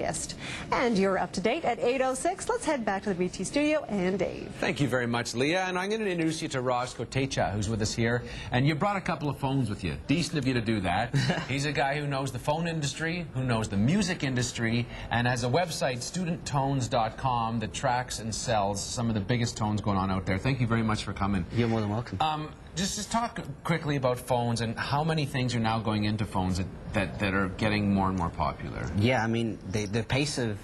highest. And you're up to date at 8:06. Let's head back to the BT studio and Dave. Thank you very much, Leah. And I'm going to introduce you to Kotecha, who's with us here. And you brought a couple of phones with you. Decent of you to do that. He's a guy who knows the phone industry, who knows the music industry, and has a website, studenttones.com, that tracks and sells some of the biggest tones going on out there. Thank you very much for coming. You're more than welcome. Just talk quickly about phones and how many things are now going into phones that are getting more and more popular. Yeah, I mean, the pace of,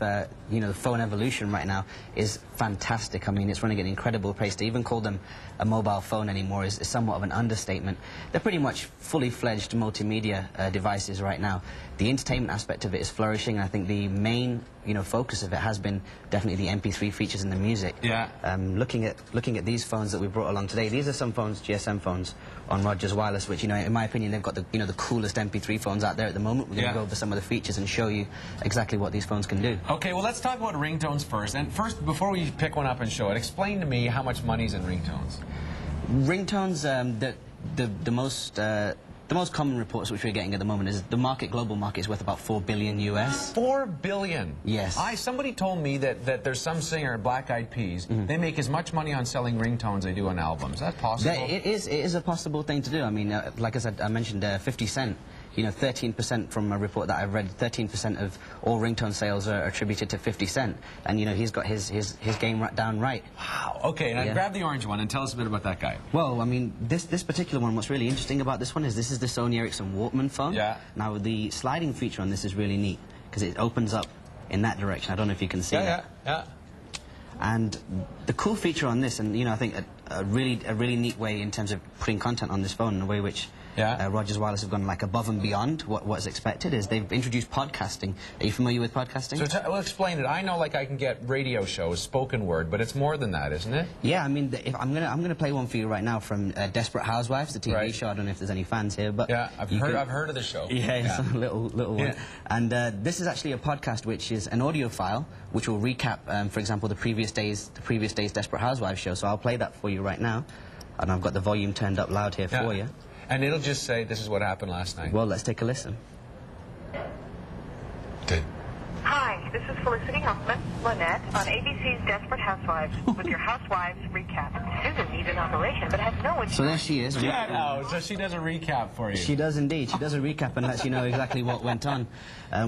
you know, the phone evolution right now is fantastic. I mean, it's running at an incredible pace. To even call them a mobile phone anymore is somewhat of an understatement. They're pretty much fully fledged multimedia devices right now. The entertainment aspect of it is flourishing. I think the main, you know, focus of it has been definitely the MP3 features in the music. Yeah. Looking at these phones that we brought along today, these are some phones, GSM phones on Rogers Wireless, which, you know, in my opinion, they've got the, you know, the coolest MP3 phones out there at the moment. We're going to go over some of the features and show you exactly what these phones can do. Okay, well, let's talk about ringtones first. And first, before we pick one up and show it, explain to me how much money's in ringtones. Ringtones, the most common reports which we're getting at the moment is the global market is worth about $4 billion US. 4 billion? Yes. Somebody told me that there's some singer, Black Eyed Peas, they make as much money on selling ringtones as they do on albums. Is that possible? It is a possible thing to do. I mean, like I said, I mentioned 50 Cent. You know, 13% from a report that I've read, 13% of all ringtone sales are attributed to 50 Cent. And, you know, he's got his game down right. Wow. Okay, now grab the orange one and tell us a bit about that guy. Well, I mean, this particular one, what's really interesting about this one is this is the Sony Ericsson Walkman phone. Yeah. Now, the sliding feature on this is really neat because it opens up in that direction. I don't know if you can see that. Yeah. And the cool feature on this, and, you know, I think a really neat way in terms of putting content on this phone in a way which Rogers Wireless have gone like above and beyond what's expected is they've introduced podcasting. Are you familiar with podcasting? So well, explain it. I know, like, I can get radio shows, spoken word, but it's more than that, isn't it? Yeah, I mean, if I'm gonna play one for you right now from Desperate Housewives, the TV show. I don't know if there's any fans here, but yeah, I've heard of the show. Yeah, it's a little one. And this is actually a podcast which is an audio file which will recap, for example, the previous day's Desperate Housewives show. So I'll play that for you right now, and I've got the volume turned up loud here for you. And it'll just say, this is what happened last night. Well, let's take a listen. Okay. Hi, this is Felicity Huffman, Lynette, on ABC's Desperate Housewives, with your Housewives recap. Susan needs an operation, but has no... So there she is. Yeah, so she does a recap for you. She does indeed. She does a recap and lets you know exactly what went on,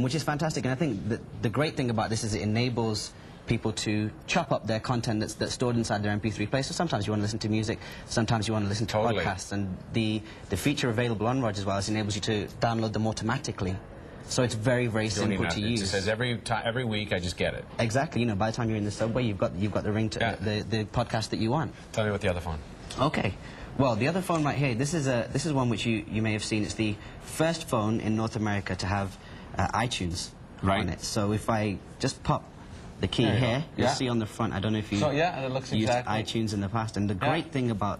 which is fantastic. And I think that the great thing about this is it enables people to chop up their content that's stored inside their MP3 player. So sometimes you want to listen to music, sometimes you want to listen to podcasts, and the feature available on Rogers Wireless enables you to download them automatically. So it's very, very simple to use. It says every week I just get it. Exactly. You know, by the time you're in the subway, you've got the the podcast that you want. Tell me about the other phone. Okay. Well, the other phone right here, this is one which you may have seen. It's the first phone in North America to have iTunes on it. So if I just pop the key here, you'll see on the front, I don't know if you it looks used iTunes in the past, and the great thing about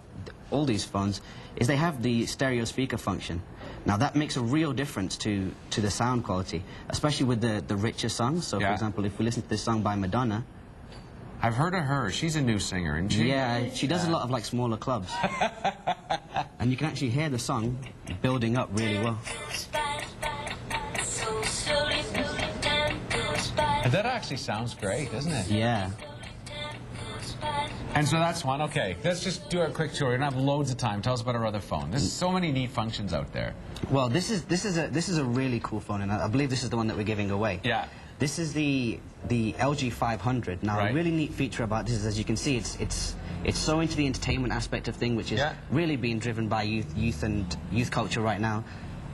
all these phones is they have the stereo speaker function. Now that makes a real difference to the sound quality, especially with the richer songs. So for example, if we listen to this song by Madonna, I've heard of her. She's a new singer, isn't she? Yeah, she does a lot of like smaller clubs. And you can actually hear the song building up really well. That actually sounds great, doesn't it? Yeah. And so that's one. Okay, let's just do a quick tour. We don't have loads of time. Tell us about our other phone. There's so many neat functions out there. Well, this is a really cool phone, and I believe this is the one that we're giving away. Yeah. This is the LG 500. Now, a really neat feature about this is, as you can see, it's so into the entertainment aspect of thing, which is really being driven by youth culture right now.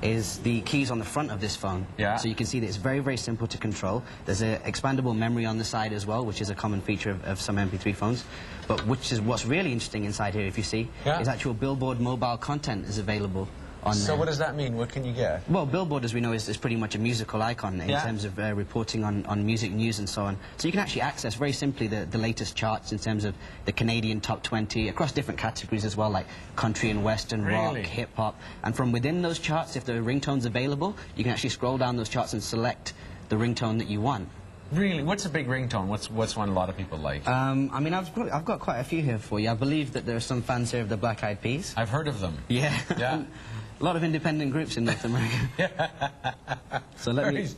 Is the keys on the front of this phone. Yeah. So you can see that it's very, very simple to control. There's an expandable memory on the side as well, which is a common feature of some MP3 phones. But what's really interesting inside here, if you see, is actual Billboard mobile content is available on there. So what does that mean? What can you get? Well, Billboard, as we know, is pretty much a musical icon in terms of reporting on music news and so on. So you can actually access very simply the latest charts in terms of the Canadian top 20 across different categories as well, like country and western, rock, hip-hop. And from within those charts, if the ringtone's available, you can actually scroll down those charts and select the ringtone that you want. Really? What's a big ringtone? What's one a lot of people like? I mean, I've got quite a few here for you. I believe that there are some fans here of the Black Eyed Peas. I've heard of them. Yeah. A lot of independent groups in North America. So let me...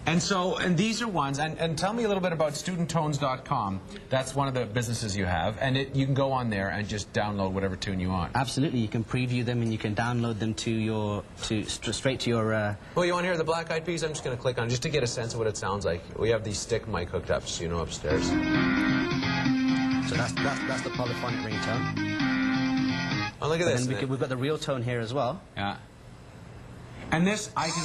And these are ones, and tell me a little bit about studenttones.com. That's one of the businesses you have, and you can go on there and just download whatever tune you want. Absolutely, you can preview them and you can download them straight to your... Well, you want to hear the Black Eyed Peas? I'm just going to click on just to get a sense of what it sounds like. We have the stick mic hooked up, so you know, upstairs. So that's the polyphonic ringtone. Oh, look at this. And we've got the real tone here as well. Yeah. And this, I can...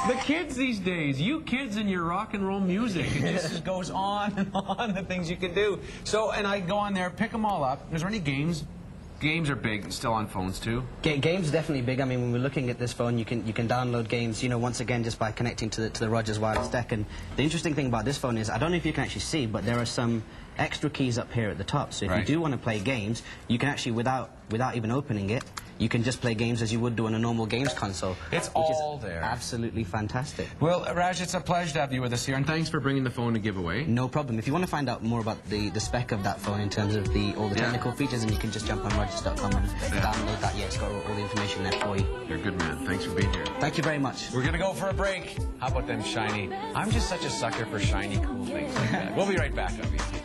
The kids these days, you kids and your rock and roll music, it just goes on and on, the things you can do. So, and I go on there, pick them all up. Is there any games? Games are big, still on phones too. Games are definitely big. I mean, when we're looking at this phone, you can download games. You know, once again, just by connecting to the Rogers wireless deck. And the interesting thing about this phone is, I don't know if you can actually see, but there are some extra keys up here at the top. So if you do want to play games, you can actually, without even opening it, you can just play games as you would do on a normal games console. It's all there. Absolutely fantastic. Well, Raj, it's a pleasure to have you with us here, and thanks for bringing the phone to give away. No problem. If you want to find out more about the spec of that phone in terms of all the technical features, and you can just jump on Rogers.com and download that. Yeah, it's got all the information there for you. You're a good man. Thanks for being here. Thank you very much. We're going to go for a break. How about them shiny? I'm just such a sucker for shiny, cool things like that. We'll be right back, obviously.